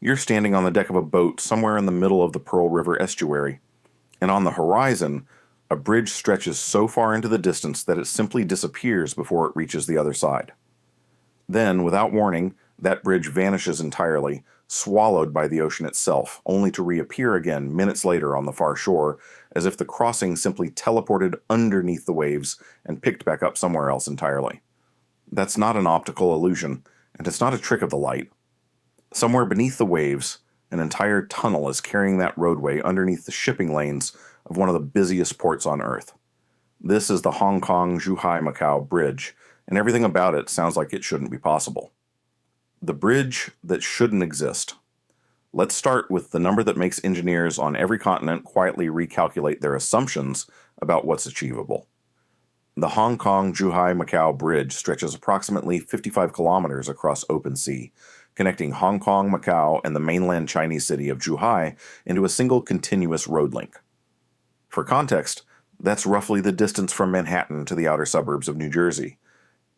You're standing on the deck of a boat somewhere in the middle of the Pearl River estuary, and on the horizon, a bridge stretches so far into the distance that it simply disappears before it reaches the other side. Then, without warning, that bridge vanishes entirely, swallowed by the ocean itself, only to reappear again minutes later on the far shore, as if the crossing simply teleported underneath the waves and picked back up somewhere else entirely. That's not an optical illusion, and it's not a trick of the light. Somewhere beneath the waves, an entire tunnel is carrying that roadway underneath the shipping lanes of one of the busiest ports on Earth. This is the Hong Kong-Zhuhai-Macau Bridge, and everything about it sounds like it shouldn't be possible. The bridge that shouldn't exist. Let's start with the number that makes engineers on every continent quietly recalculate their assumptions about what's achievable. The Hong Kong-Zhuhai-Macau Bridge stretches approximately 55 kilometers across open sea, connecting Hong Kong, Macau, and the mainland Chinese city of Zhuhai into a single continuous road link. For context, that's roughly the distance from Manhattan to the outer suburbs of New Jersey,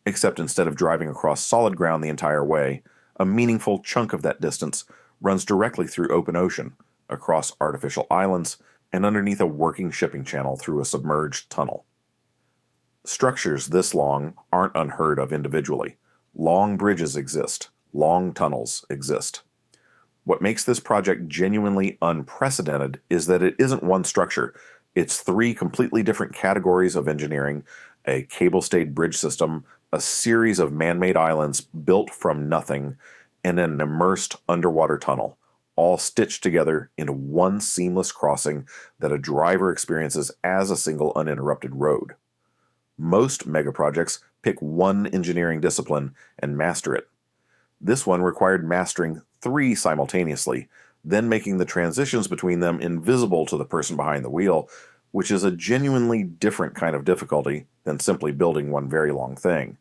except instead of driving across solid ground the entire way, a meaningful chunk of that distance runs directly through open ocean, across artificial islands, and underneath a working shipping channel through a submerged tunnel. Structures this long aren't unheard of individually. Long bridges exist. Long tunnels exist. What makes this project genuinely unprecedented is that it isn't one structure. It's three completely different categories of engineering: a cable-stayed bridge system, a series of man-made islands built from nothing, and an immersed underwater tunnel, all stitched together into one seamless crossing that a driver experiences as a single uninterrupted road. Most megaprojects pick one engineering discipline and master it. This one required mastering three simultaneously, then making the transitions between them invisible to the person behind the wheel, which is a genuinely different kind of difficulty than simply building one very long thing.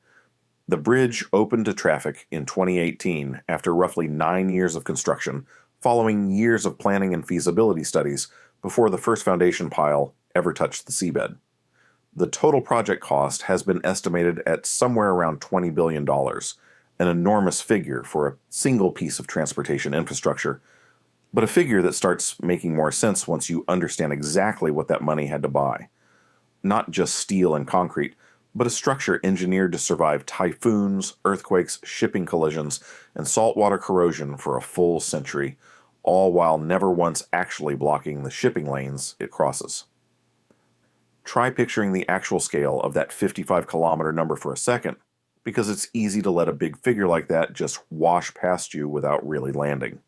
The bridge opened to traffic in 2018 after roughly 9 years of construction, following years of planning and feasibility studies before the first foundation pile ever touched the seabed. The total project cost has been estimated at somewhere around $20 billion, an enormous figure for a single piece of transportation infrastructure, but a figure that starts making more sense once you understand exactly what that money had to buy. Not just steel and concrete, but a structure engineered to survive typhoons, earthquakes, shipping collisions, and saltwater corrosion for a full century, all while never once actually blocking the shipping lanes it crosses. Try picturing the actual scale of that 55-kilometer number for a second, because it's easy to let a big figure like that just wash past you without really landing.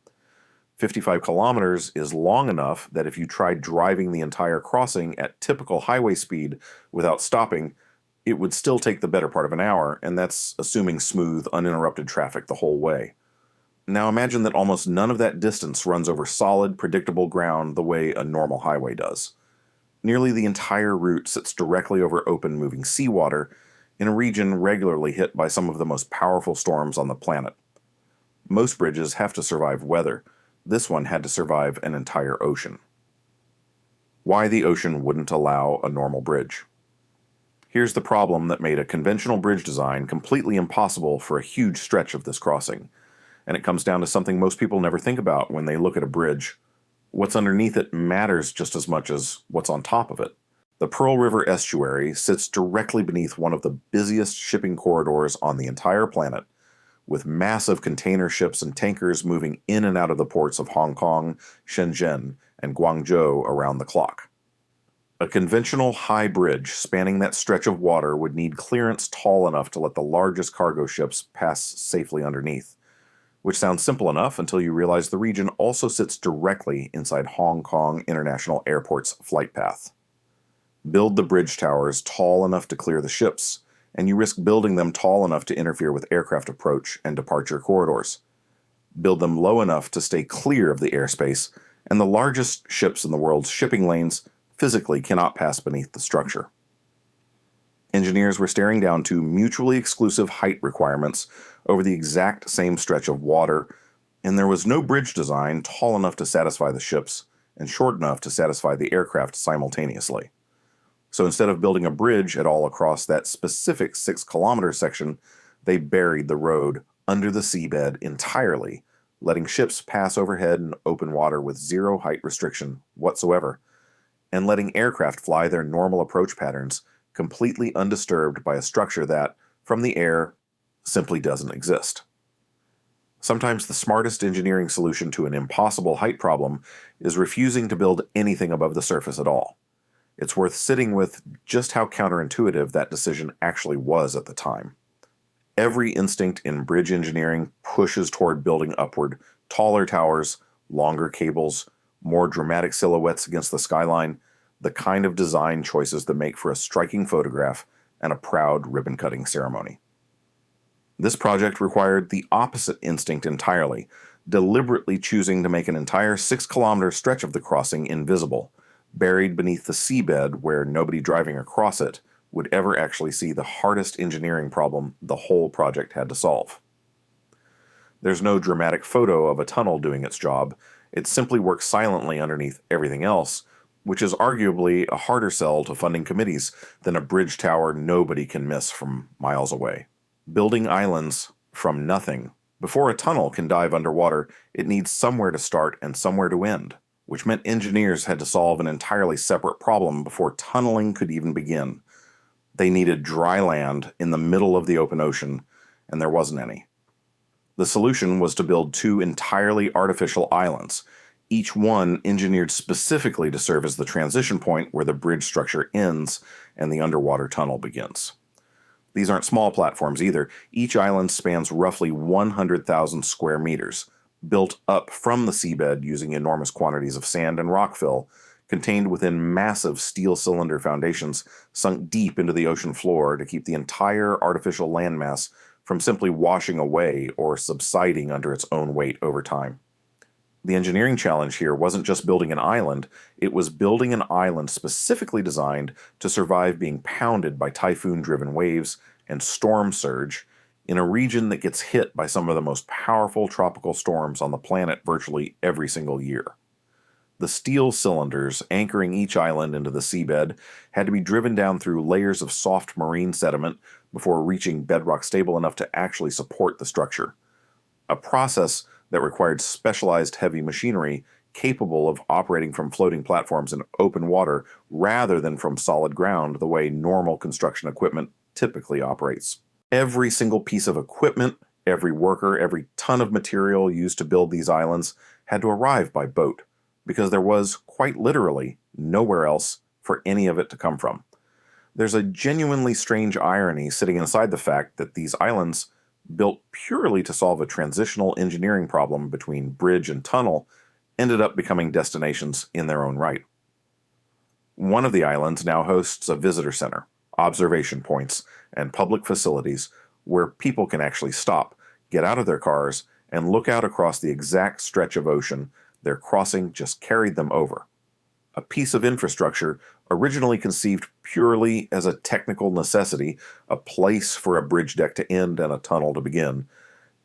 55 kilometers is long enough that if you tried driving the entire crossing at typical highway speed without stopping, it would still take the better part of an hour, and that's assuming smooth, uninterrupted traffic the whole way. Now imagine that almost none of that distance runs over solid, predictable ground the way a normal highway does. Nearly the entire route sits directly over open, moving seawater in a region regularly hit by some of the most powerful storms on the planet. Most bridges have to survive weather. This one had to survive an entire ocean. Why the ocean wouldn't allow a normal bridge? Here's the problem that made a conventional bridge design completely impossible for a huge stretch of this crossing, and it comes down to something most people never think about when they look at a bridge. What's underneath it matters just as much as what's on top of it. The Pearl River estuary sits directly beneath one of the busiest shipping corridors on the entire planet, with massive container ships and tankers moving in and out of the ports of Hong Kong, Shenzhen, and Guangzhou around the clock. A conventional high bridge spanning that stretch of water would need clearance tall enough to let the largest cargo ships pass safely underneath, which sounds simple enough until you realize the region also sits directly inside Hong Kong International Airport's flight path. Build the bridge towers tall enough to clear the ships, and you risk building them tall enough to interfere with aircraft approach and departure corridors. Build them low enough to stay clear of the airspace, and the largest ships in the world's shipping lanes physically cannot pass beneath the structure. Engineers were staring down two mutually exclusive height requirements over the exact same stretch of water, and there was no bridge design tall enough to satisfy the ships and short enough to satisfy the aircraft simultaneously. So instead of building a bridge at all across that specific 6-kilometer section, they buried the road under the seabed entirely, letting ships pass overhead in open water with zero height restriction whatsoever, and letting aircraft fly their normal approach patterns completely undisturbed by a structure that, from the air, simply doesn't exist. Sometimes the smartest engineering solution to an impossible height problem is refusing to build anything above the surface at all. It's worth sitting with just how counterintuitive that decision actually was at the time. Every instinct in bridge engineering pushes toward building upward, taller towers, longer cables, more dramatic silhouettes against the skyline, the kind of design choices that make for a striking photograph and a proud ribbon-cutting ceremony. This project required the opposite instinct entirely, deliberately choosing to make an entire 6-kilometer stretch of the crossing invisible, buried beneath the seabed where nobody driving across it would ever actually see the hardest engineering problem the whole project had to solve. There's no dramatic photo of a tunnel doing its job. It simply works silently underneath everything else, which is arguably a harder sell to funding committees than a bridge tower nobody can miss from miles away. Building islands from nothing. Before a tunnel can dive underwater, it needs somewhere to start and somewhere to end, which meant engineers had to solve an entirely separate problem before tunneling could even begin. They needed dry land in the middle of the open ocean, and there wasn't any. The solution was to build 2 entirely artificial islands, each one engineered specifically to serve as the transition point where the bridge structure ends and the underwater tunnel begins. These aren't small platforms either. Each island spans roughly 100,000 square meters, built up from the seabed using enormous quantities of sand and rock fill, contained within massive steel cylinder foundations sunk deep into the ocean floor to keep the entire artificial landmass from simply washing away or subsiding under its own weight over time. The engineering challenge here wasn't just building an island, it was building an island specifically designed to survive being pounded by typhoon-driven waves and storm surge in a region that gets hit by some of the most powerful tropical storms on the planet virtually every single year. The steel cylinders anchoring each island into the seabed had to be driven down through layers of soft marine sediment before reaching bedrock stable enough to actually support the structure. A process that required specialized heavy machinery capable of operating from floating platforms in open water rather than from solid ground the way normal construction equipment typically operates. Every single piece of equipment, every worker, every ton of material used to build these islands had to arrive by boat, because there was, quite literally, nowhere else for any of it to come from. There's a genuinely strange irony sitting inside the fact that these islands, built purely to solve a transitional engineering problem between bridge and tunnel, ended up becoming destinations in their own right. One of the islands now hosts a visitor center, observation points, and public facilities where people can actually stop, get out of their cars, and look out across the exact stretch of ocean their crossing just carried them over. A piece of infrastructure originally conceived purely as a technical necessity, a place for a bridge deck to end and a tunnel to begin,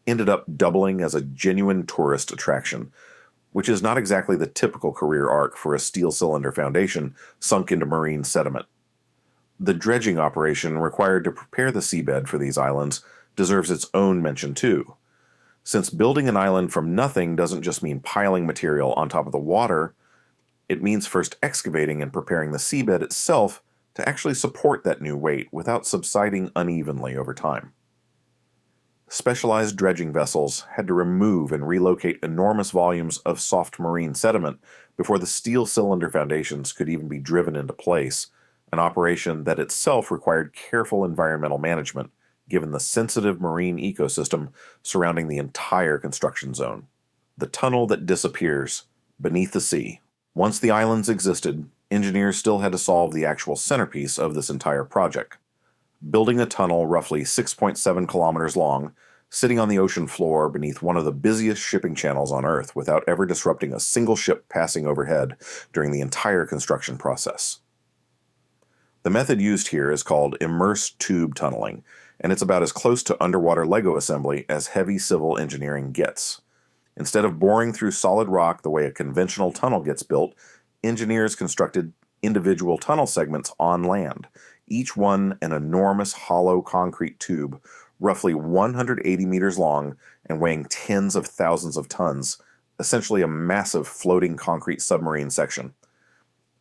ended up doubling as a genuine tourist attraction, which is not exactly the typical career arc for a steel cylinder foundation sunk into marine sediment. The dredging operation required to prepare the seabed for these islands deserves its own mention too. Since building an island from nothing doesn't just mean piling material on top of the water, it means first excavating and preparing the seabed itself to actually support that new weight without subsiding unevenly over time. Specialized dredging vessels had to remove and relocate enormous volumes of soft marine sediment before the steel cylinder foundations could even be driven into place, an operation that itself required careful environmental management given the sensitive marine ecosystem surrounding the entire construction zone. The tunnel that disappears beneath the sea. Once the islands existed, engineers still had to solve the actual centerpiece of this entire project. Building a tunnel roughly 6.7 kilometers long, sitting on the ocean floor beneath one of the busiest shipping channels on Earth without ever disrupting a single ship passing overhead during the entire construction process. The method used here is called immersed tube tunneling, and it's about as close to underwater Lego assembly as heavy civil engineering gets. Instead of boring through solid rock the way a conventional tunnel gets built, engineers constructed individual tunnel segments on land, each one an enormous hollow concrete tube, roughly 180 meters long and weighing tens of thousands of tons, essentially a massive floating concrete submarine section.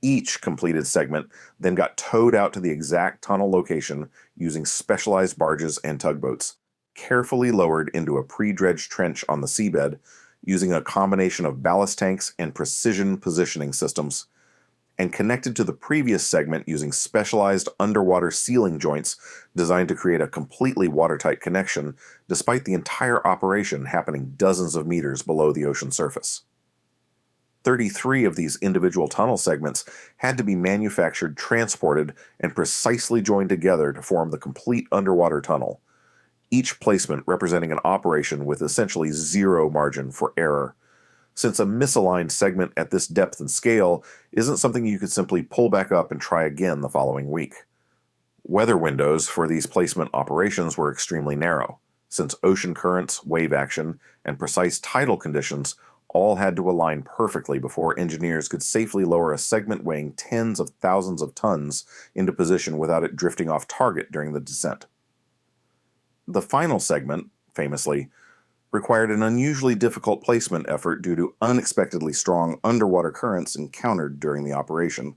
Each completed segment then got towed out to the exact tunnel location using specialized barges and tugboats, carefully lowered into a pre-dredged trench on the seabed using a combination of ballast tanks and precision positioning systems, and connected to the previous segment using specialized underwater sealing joints designed to create a completely watertight connection, despite the entire operation happening dozens of meters below the ocean surface. 33 of these individual tunnel segments had to be manufactured, transported, and precisely joined together to form the complete underwater tunnel, each placement representing an operation with essentially zero margin for error, since a misaligned segment at this depth and scale isn't something you could simply pull back up and try again the following week. Weather windows for these placement operations were extremely narrow, since ocean currents, wave action, and precise tidal conditions all had to align perfectly before engineers could safely lower a segment weighing tens of thousands of tons into position without it drifting off target during the descent. The final segment, famously, required an unusually difficult placement effort due to unexpectedly strong underwater currents encountered during the operation,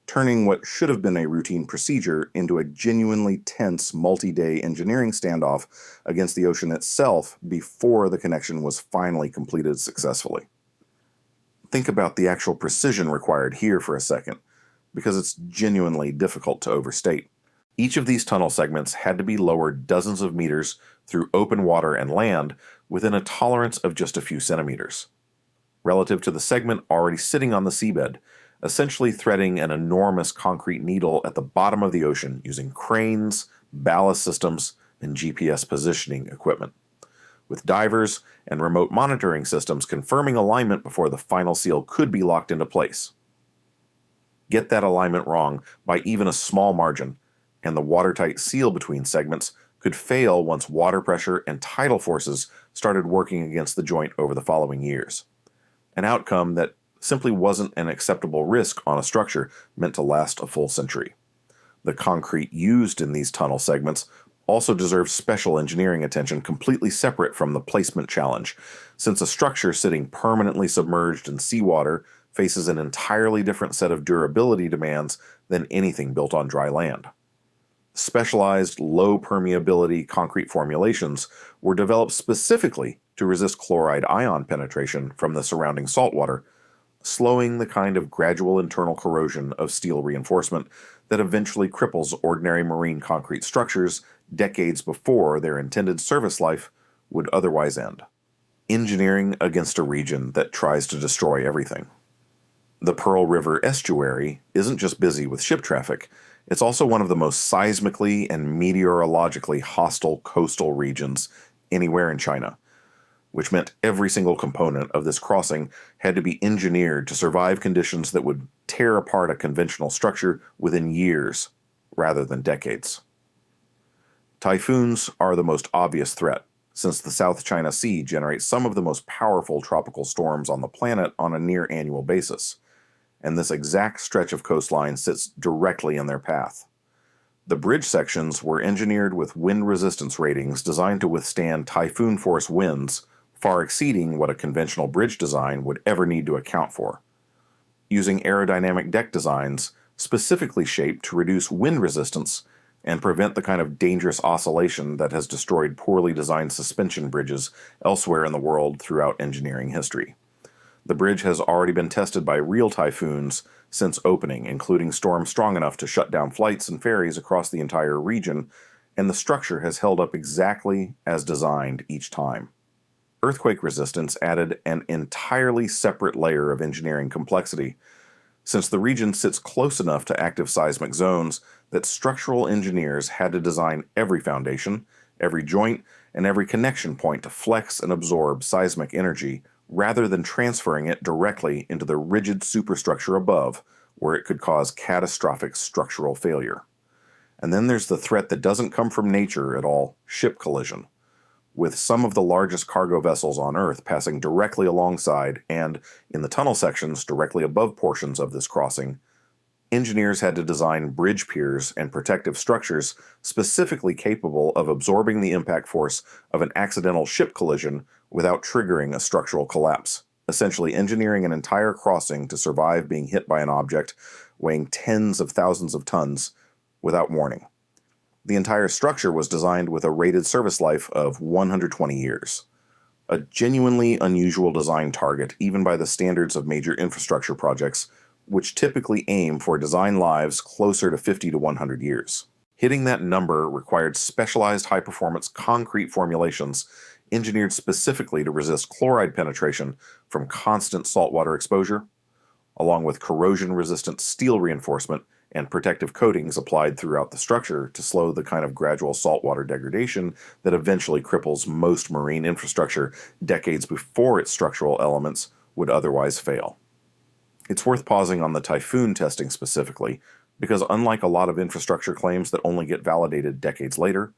turning what should have been a routine procedure into a genuinely tense multi-day engineering standoff against the ocean itself before the connection was finally completed successfully. Think about the actual precision required here for a second, because it's genuinely difficult to overstate. Each of these tunnel segments had to be lowered dozens of meters through open water and land within a tolerance of just a few centimeters, relative to the segment already sitting on the seabed, essentially threading an enormous concrete needle at the bottom of the ocean using cranes, ballast systems, and GPS positioning equipment, with divers and remote monitoring systems confirming alignment before the final seal could be locked into place. Get that alignment wrong by even a small margin, and the watertight seal between segments could fail once water pressure and tidal forces started working against the joint over the following years, an outcome that simply wasn't an acceptable risk on a structure meant to last a full century. The concrete used in these tunnel segments also deserves special engineering attention completely separate from the placement challenge, since a structure sitting permanently submerged in seawater faces an entirely different set of durability demands than anything built on dry land. Specialized low permeability concrete formulations were developed specifically to resist chloride ion penetration from the surrounding saltwater, slowing the kind of gradual internal corrosion of steel reinforcement that eventually cripples ordinary marine concrete structures decades before their intended service life would otherwise end. Engineering against a region that tries to destroy everything. The Pearl River estuary isn't just busy with ship traffic, it's also one of the most seismically and meteorologically hostile coastal regions anywhere in China, which meant every single component of this crossing had to be engineered to survive conditions that would tear apart a conventional structure within years rather than decades. Typhoons are the most obvious threat, since the South China Sea generates some of the most powerful tropical storms on the planet on a near-annual basis, and this exact stretch of coastline sits directly in their path. The bridge sections were engineered with wind resistance ratings designed to withstand typhoon-force winds far exceeding what a conventional bridge design would ever need to account for, using aerodynamic deck designs specifically shaped to reduce wind resistance and prevent the kind of dangerous oscillation that has destroyed poorly designed suspension bridges elsewhere in the world throughout engineering history. The bridge has already been tested by real typhoons since opening, including storms strong enough to shut down flights and ferries across the entire region, and the structure has held up exactly as designed each time. Earthquake resistance added an entirely separate layer of engineering complexity, since the region sits close enough to active seismic zones that structural engineers had to design every foundation, every joint, and every connection point to flex and absorb seismic energy rather than transferring it directly into the rigid superstructure above, where it could cause catastrophic structural failure. And then there's the threat that doesn't come from nature at all, ship collision, with some of the largest cargo vessels on Earth passing directly alongside and, in the tunnel sections directly above portions of this crossing, Engineers had to design bridge piers and protective structures specifically capable of absorbing the impact force of an accidental ship collision without triggering a structural collapse, essentially engineering an entire crossing to survive being hit by an object weighing tens of thousands of tons without warning. The entire structure was designed with a rated service life of 120 years. A genuinely unusual design target, even by the standards of major infrastructure projects, which typically aim for design lives closer to 50 to 100 years. Hitting that number required specialized high-performance concrete formulations engineered specifically to resist chloride penetration from constant saltwater exposure, along with corrosion-resistant steel reinforcement and protective coatings applied throughout the structure to slow the kind of gradual saltwater degradation that eventually cripples most marine infrastructure decades before its structural elements would otherwise fail. It's worth pausing on the typhoon testing specifically, because unlike a lot of infrastructure claims that only get validated decades later,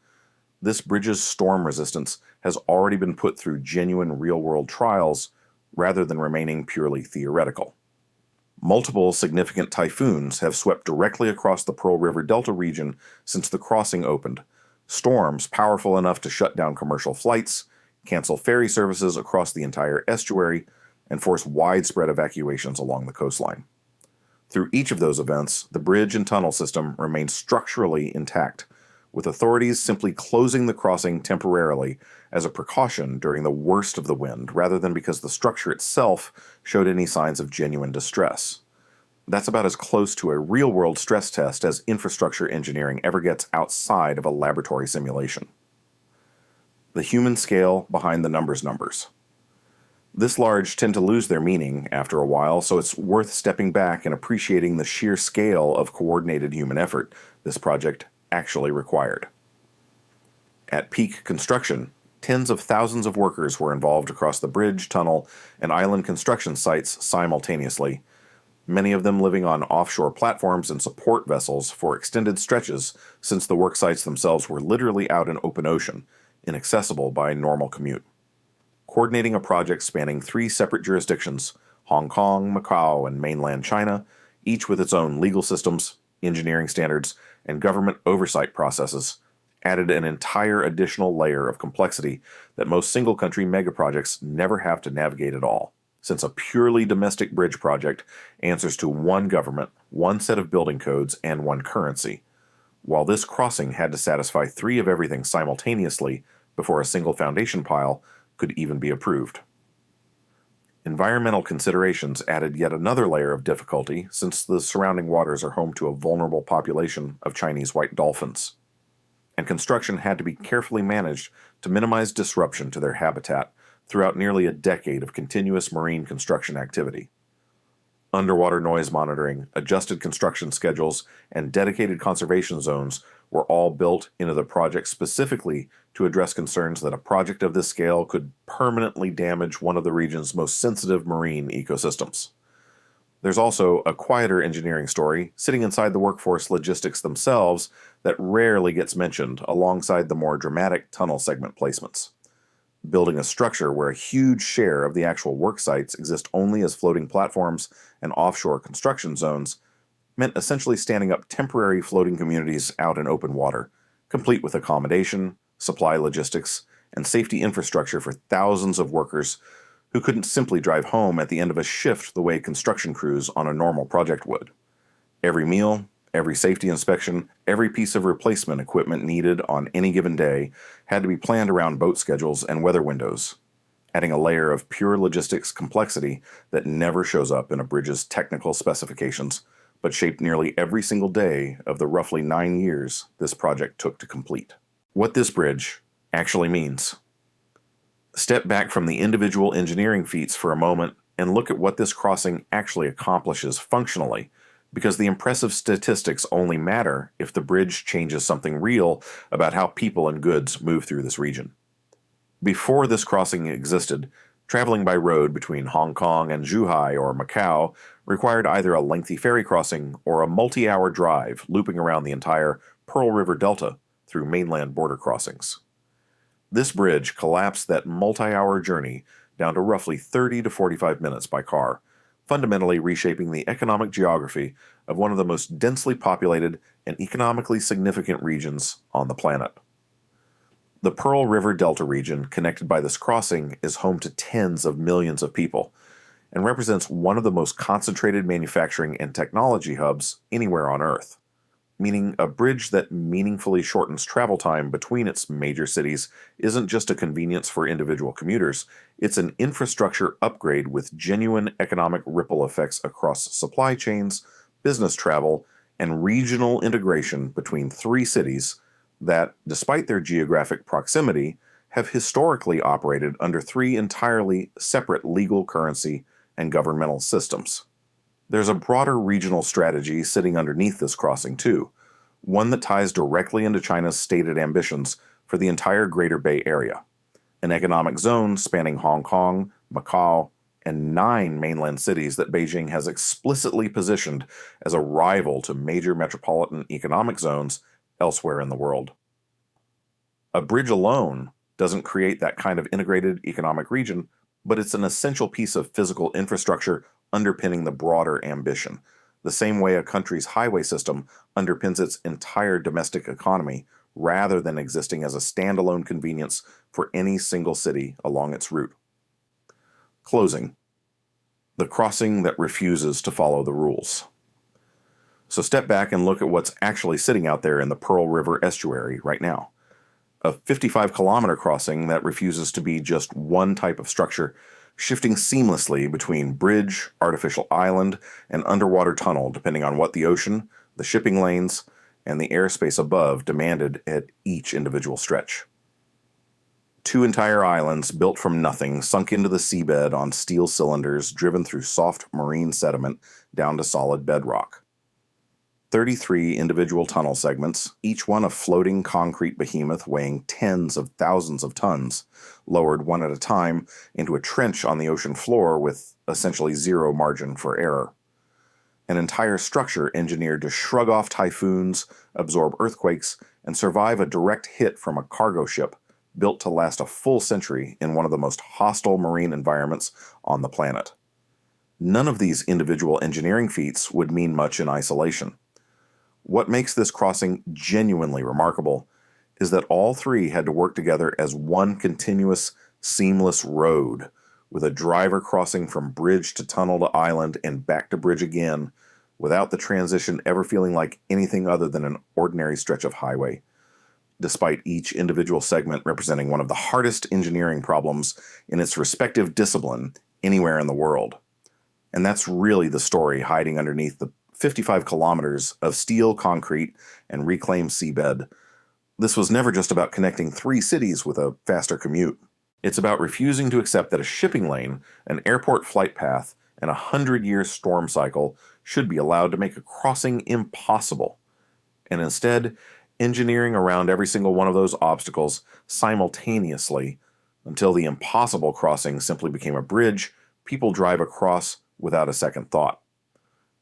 this bridge's storm resistance has already been put through genuine real-world trials rather than remaining purely theoretical. Multiple significant typhoons have swept directly across the Pearl River Delta region since the crossing opened, storms powerful enough to shut down commercial flights, cancel ferry services across the entire estuary, and force widespread evacuations along the coastline. Through each of those events, the bridge and tunnel system remained structurally intact, with authorities simply closing the crossing temporarily as a precaution during the worst of the wind, rather than because the structure itself showed any signs of genuine distress. That's about as close to a real-world stress test as infrastructure engineering ever gets outside of a laboratory simulation. The human scale behind the numbers. This large tend to lose their meaning after a while, so it's worth stepping back and appreciating the sheer scale of coordinated human effort this project actually required. At peak construction, tens of thousands of workers were involved across the bridge, tunnel, and island construction sites simultaneously, many of them living on offshore platforms and support vessels for extended stretches since the work sites themselves were literally out in open ocean, inaccessible by normal commute. Coordinating a project spanning 3 separate jurisdictions, Hong Kong, Macau, and mainland China, each with its own legal systems, engineering standards, and government oversight processes, added an entire additional layer of complexity that most single-country megaprojects never have to navigate at all, since a purely domestic bridge project answers to one government, one set of building codes, and one currency, while this crossing had to satisfy 3 of everything simultaneously before a single foundation pile could even be approved. Environmental considerations added yet another layer of difficulty since the surrounding waters are home to a vulnerable population of Chinese white dolphins, and construction had to be carefully managed to minimize disruption to their habitat throughout nearly a decade of continuous marine construction activity. Underwater noise monitoring, adjusted construction schedules, and dedicated conservation zones were all built into the project specifically to address concerns that a project of this scale could permanently damage one of the region's most sensitive marine ecosystems. There's also a quieter engineering story sitting inside the workforce logistics themselves that rarely gets mentioned alongside the more dramatic tunnel segment placements. Building a structure where a huge share of the actual work sites exist only as floating platforms and offshore construction zones meant essentially standing up temporary floating communities out in open water, complete with accommodation, supply logistics, and safety infrastructure for thousands of workers who couldn't simply drive home at the end of a shift the way construction crews on a normal project would. Every meal, every safety inspection, every piece of replacement equipment needed on any given day had to be planned around boat schedules and weather windows, adding a layer of pure logistics complexity that never shows up in a bridge's technical specifications, but shaped nearly every single day of the roughly 9 years this project took to complete. What this bridge actually means. Step back from the individual engineering feats for a moment and look at what this crossing actually accomplishes functionally, because the impressive statistics only matter if the bridge changes something real about how people and goods move through this region. Before this crossing existed, traveling by road between Hong Kong and Zhuhai or Macau required either a lengthy ferry crossing or a multi-hour drive looping around the entire Pearl River Delta through mainland border crossings. This bridge collapsed that multi-hour journey down to roughly 30 to 45 minutes by car, fundamentally reshaping the economic geography of one of the most densely populated and economically significant regions on the planet. The Pearl River Delta region, connected by this crossing, is home to tens of millions of people and represents one of the most concentrated manufacturing and technology hubs anywhere on Earth, meaning a bridge that meaningfully shortens travel time between its major cities isn't just a convenience for individual commuters, it's an infrastructure upgrade with genuine economic ripple effects across supply chains, business travel, and regional integration between three cities that, despite their geographic proximity, have historically operated under three entirely separate legal currency and governmental systems. There's a broader regional strategy sitting underneath this crossing, too, one that ties directly into China's stated ambitions for the entire Greater Bay Area, an economic zone spanning Hong Kong, Macau, and 9 mainland cities that Beijing has explicitly positioned as a rival to major metropolitan economic zones elsewhere in the world. A bridge alone doesn't create that kind of integrated economic region, but it's an essential piece of physical infrastructure underpinning the broader ambition, the same way a country's highway system underpins its entire domestic economy rather than existing as a standalone convenience for any single city along its route. Closing. The crossing that refuses to follow the rules. So step back and look at what's actually sitting out there in the Pearl River estuary right now. A 55-kilometer crossing that refuses to be just one type of structure, shifting seamlessly between bridge, artificial island, and underwater tunnel depending on what the ocean, the shipping lanes, and the airspace above demanded at each individual stretch. 2 entire islands built from nothing sunk into the seabed on steel cylinders driven through soft marine sediment down to solid bedrock. 33 individual tunnel segments, each one a floating concrete behemoth weighing tens of thousands of tons, lowered one at a time into a trench on the ocean floor with essentially zero margin for error. An entire structure engineered to shrug off typhoons, absorb earthquakes, and survive a direct hit from a cargo ship built to last a full century in one of the most hostile marine environments on the planet. None of these individual engineering feats would mean much in isolation. What makes this crossing genuinely remarkable is that all three had to work together as one continuous, seamless road, with a driver crossing from bridge to tunnel to island and back to bridge again, without the transition ever feeling like anything other than an ordinary stretch of highway, despite each individual segment representing one of the hardest engineering problems in its respective discipline anywhere in the world. And that's really the story hiding underneath the 55 kilometers of steel, concrete, and reclaimed seabed. This was never just about connecting 3 cities with a faster commute. It's about refusing to accept that a shipping lane, an airport flight path, and a 100-year storm cycle should be allowed to make a crossing impossible, and instead engineering around every single one of those obstacles simultaneously until the impossible crossing simply became a bridge people drive across without a second thought.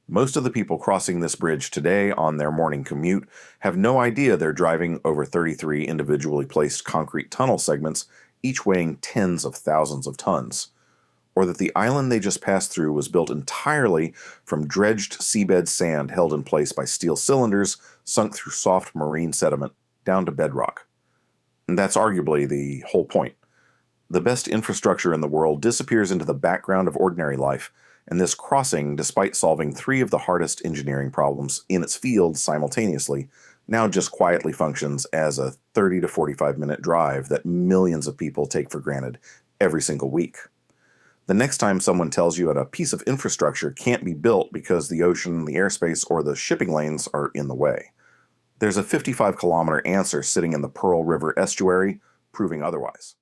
Most of the people crossing this bridge today on their morning commute have no idea they're driving over 33 individually placed concrete tunnel segments, each weighing tens of thousands of tons, or that the island they just passed through was built entirely from dredged seabed sand held in place by steel cylinders sunk through soft marine sediment down to bedrock. And that's arguably the whole point. The best infrastructure in the world disappears into the background of ordinary life, and this crossing, despite solving 3 of the hardest engineering problems in its field simultaneously, now just quietly functions as a 30 to 45-minute drive that millions of people take for granted every single week. The next time someone tells you that a piece of infrastructure can't be built because the ocean, the airspace, or the shipping lanes are in the way, there's a 55-kilometer answer sitting in the Pearl River estuary proving otherwise.